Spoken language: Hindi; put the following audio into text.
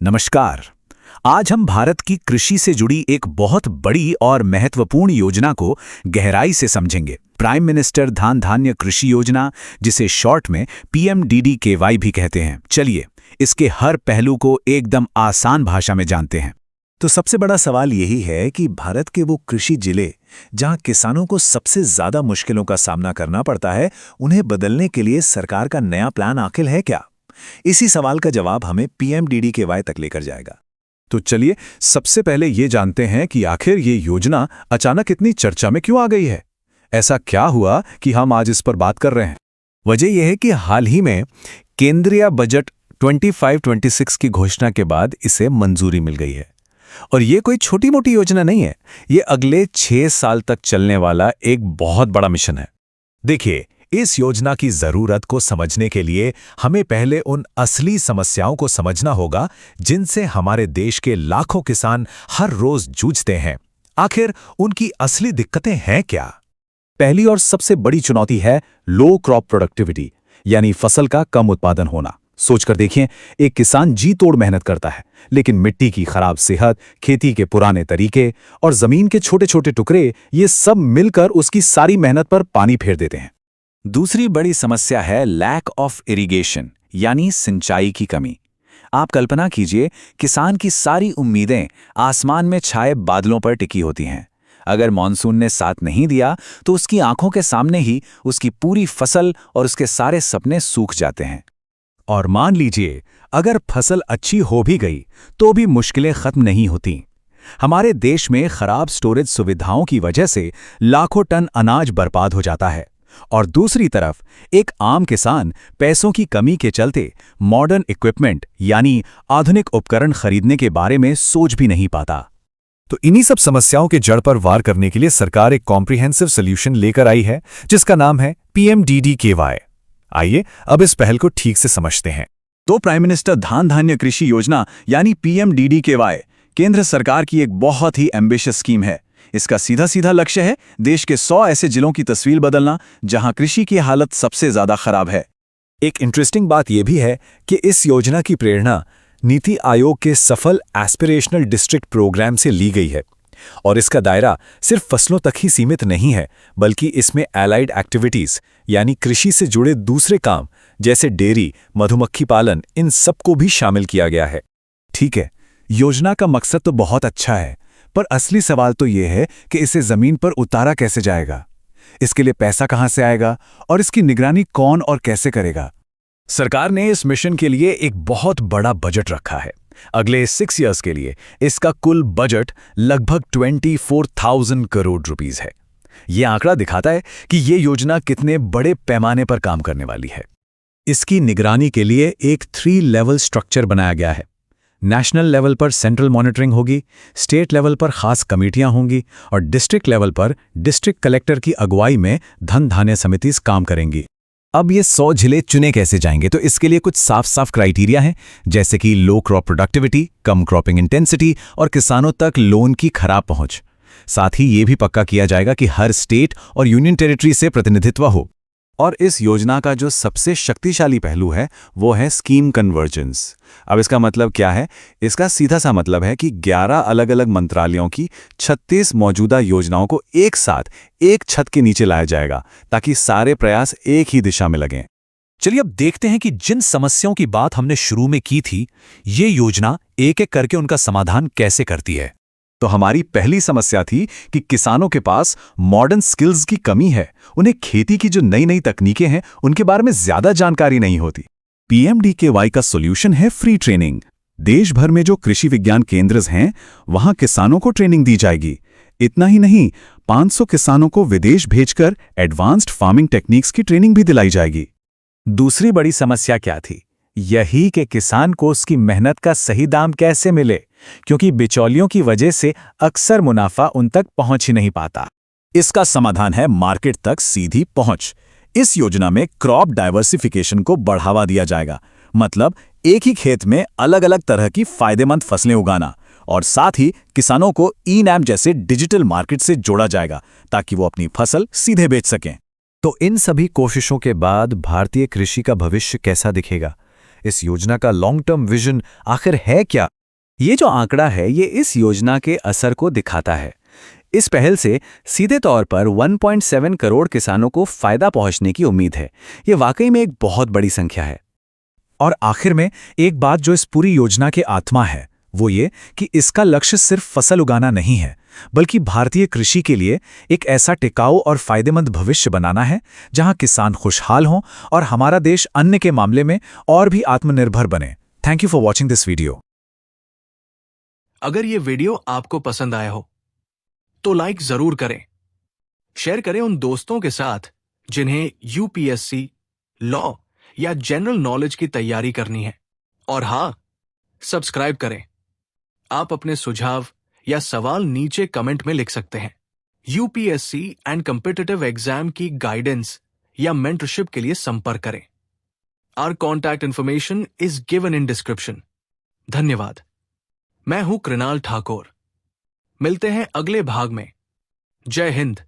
नमस्कार। आज हम भारत की कृषि से जुड़ी एक बहुत बड़ी और महत्वपूर्ण योजना को गहराई से समझेंगे। प्राइम मिनिस्टर धन धान्य कृषि योजना, जिसे शॉर्ट में PMDDKY भी कहते हैं। चलिए इसके हर पहलू को एकदम आसान भाषा में जानते हैं। तो सबसे बड़ा सवाल यही है कि भारत के वो कृषि जिले जहां किसानों को सबसे ज्यादा मुश्किलों का सामना करना पड़ता है, उन्हें बदलने के लिए सरकार का नया प्लान आखिर है क्या? इसी सवाल का जवाब हमें PMDDKY तक लेकर जाएगा। तो चलिए सबसे पहले ये जानते हैं कि आखिर ये योजना अचानक इतनी चर्चा में क्यों आ गई है। ऐसा क्या हुआ कि हम आज इस पर बात कर रहे हैं? वजह यह है कि हाल ही में केंद्रीय बजट 25-26 की घोषणा के बाद इसे मंजूरी मिल गई है। और ये कोई छोटी मोटी योजना नहीं है, ये अगले 6 साल तक चलने वाला एक बहुत बड़ा मिशन है। देखिए, इस योजना की जरूरत को समझने के लिए हमें पहले उन असली समस्याओं को समझना होगा जिनसे हमारे देश के लाखों किसान हर रोज जूझते हैं। आखिर उनकी असली दिक्कतें हैं क्या? पहली और सबसे बड़ी चुनौती है लो क्रॉप प्रोडक्टिविटी, यानी फसल का कम उत्पादन होना। सोचकर देखिए, एक किसान जी तोड़ मेहनत करता है, लेकिन मिट्टी की खराब सेहत, खेती के पुराने तरीके और जमीन के छोटे छोटे टुकड़े, ये सब मिलकर उसकी सारी मेहनत पर पानी फेर देते हैं। दूसरी बड़ी समस्या है लैक ऑफ इरिगेशन, यानी सिंचाई की कमी। आप कल्पना कीजिए, किसान की सारी उम्मीदें आसमान में छाए बादलों पर टिकी होती हैं। अगर मॉनसून ने साथ नहीं दिया तो उसकी आंखों के सामने ही उसकी पूरी फसल और उसके सारे सपने सूख जाते हैं। और मान लीजिए, अगर फसल अच्छी हो भी गई तो भी मुश्किलें खत्म नहीं होती। हमारे देश में खराब स्टोरेज सुविधाओं की वजह से लाखों टन अनाज बर्बाद हो जाता है। और दूसरी तरफ एक आम किसान पैसों की कमी के चलते मॉडर्न इक्विपमेंट यानी आधुनिक उपकरण खरीदने के बारे में सोच भी नहीं पाता। तो इन्हीं सब समस्याओं के जड़ पर वार करने के लिए सरकार एक कॉम्प्रिहेंसिव सॉल्यूशन लेकर आई है, जिसका नाम है PMDDKY। आइए अब इस पहल को ठीक से समझते हैं। तो प्राइम मिनिस्टर धन धान्य कृषि योजना यानी PMDDKY केंद्र सरकार की एक बहुत ही एम्बिशियस स्कीम है। इसका सीधा सीधा लक्ष्य है देश के 100 ऐसे जिलों की तस्वीर बदलना जहां कृषि की हालत सबसे ज्यादा खराब है। एक इंटरेस्टिंग बात यह भी है कि इस योजना की प्रेरणा नीति आयोग के सफल एस्पिरेशनल डिस्ट्रिक्ट प्रोग्राम से ली गई है। और इसका दायरा सिर्फ फसलों तक ही सीमित नहीं है, बल्कि इसमें एलाइड एक्टिविटीज यानी कृषि से जुड़े दूसरे काम जैसे डेयरी, मधुमक्खी पालन, इन सबको भी शामिल किया गया है। ठीक है, योजना का मकसद तो बहुत अच्छा है, पर असली सवाल तो यह है कि इसे जमीन पर उतारा कैसे जाएगा। इसके लिए पैसा कहां से आएगा और इसकी निगरानी कौन और कैसे करेगा? सरकार ने इस मिशन के लिए एक बहुत बड़ा बजट रखा है। अगले 6 इयर्स के लिए इसका कुल बजट लगभग 24,000 करोड़ रुपीस है। यह आंकड़ा दिखाता है कि यह योजना कितने बड़े पैमाने पर काम करने वाली है। इसकी निगरानी के लिए एक 3 लेवल स्ट्रक्चर बनाया गया है। नेशनल लेवल पर सेंट्रल मॉनिटरिंग होगी, स्टेट लेवल पर खास कमेटियां होंगी और डिस्ट्रिक्ट लेवल पर डिस्ट्रिक्ट कलेक्टर की अगुवाई में धन धान्य समिति काम करेंगी। अब ये 100 जिले चुने कैसे जाएंगे? तो इसके लिए कुछ साफ साफ क्राइटेरिया हैं, जैसे कि लो क्रॉप प्रोडक्टिविटी, कम क्रॉपिंग इंटेंसिटी और किसानों तक लोन की खराब पहुंच। साथ ही ये भी पक्का किया जाएगा कि हर स्टेट और यूनियन टेरिटरी से प्रतिनिधित्व हो। और इस योजना का जो सबसे शक्तिशाली पहलू है वो है स्कीम कन्वर्जेंस। अब इसका मतलब क्या है? इसका सीधा सा मतलब है कि 11 अलग अलग मंत्रालयों की 36 मौजूदा योजनाओं को एक साथ एक छत के नीचे लाया जाएगा, ताकि सारे प्रयास एक ही दिशा में लगें। चलिए अब देखते हैं कि जिन समस्याओं की बात हमने शुरू में की थी, ये योजना एक एक करके उनका समाधान कैसे करती है। तो हमारी पहली समस्या थी कि किसानों के पास मॉडर्न स्किल्स की कमी है। उन्हें खेती की जो नई नई तकनीकें हैं उनके बारे में ज्यादा जानकारी नहीं होती। PMDKY का सॉल्यूशन है फ्री ट्रेनिंग। देश भर में जो कृषि विज्ञान केंद्र हैं वहां किसानों को ट्रेनिंग दी जाएगी। इतना ही नहीं, 500 किसानों को विदेश भेजकर एडवांस्ड फार्मिंग टेक्निक्स की ट्रेनिंग भी दिलाई जाएगी। दूसरी बड़ी समस्या क्या थी? यही कि किसान को उसकी मेहनत का सही दाम कैसे मिले, क्योंकि बिचौलियों की वजह से अक्सर मुनाफा उन तक पहुंच ही नहीं पाता। इसका समाधान है मार्केट तक सीधी पहुंच। इस योजना में क्रॉप डाइवर्सिफिकेशन को बढ़ावा दिया जाएगा, मतलब एक ही खेत में अलग अलग तरह की फायदेमंद फसलें उगाना। और साथ ही किसानों को ई-नैम जैसे डिजिटल मार्केट से जोड़ा जाएगा, ताकि वो अपनी फसल सीधे बेच सकें। तो इन सभी कोशिशों के बाद भारतीय कृषि का भविष्य कैसा दिखेगा? इस योजना का लॉन्ग टर्म विजन आखिर है क्या? ये जो आंकड़ा है ये इस योजना के असर को दिखाता है। इस पहल से सीधे तौर पर 1.7 करोड़ किसानों को फायदा पहुंचने की उम्मीद है। ये वाकई में एक बहुत बड़ी संख्या है। और आखिर में एक बात जो इस पूरी योजना के आत्मा है वो ये कि इसका लक्ष्य सिर्फ फसल उगाना नहीं है, बल्कि भारतीय कृषि के लिए एक ऐसा टिकाऊ और फायदेमंद भविष्य बनाना है जहां किसान खुशहाल हों और हमारा देश अन्न के मामले में और भी आत्मनिर्भर बने। Thank you for watching this video. अगर ये वीडियो आपको पसंद आया हो तो लाइक जरूर करें, शेयर करें उन दोस्तों के साथ जिन्हें यूपीएससी, लॉ या जनरल नॉलेज की तैयारी करनी है। और हाँ, सब्सक्राइब करें। आप अपने सुझाव या सवाल नीचे कमेंट में लिख सकते हैं। यूपीएससी एंड कॉम्पिटिटिव एग्जाम की गाइडेंस या मेंटरशिप के लिए संपर्क करें। Our contact information is given in description. धन्यवाद। मैं हूं कृणाल ठाकुर। मिलते हैं अगले भाग में। जय हिंद।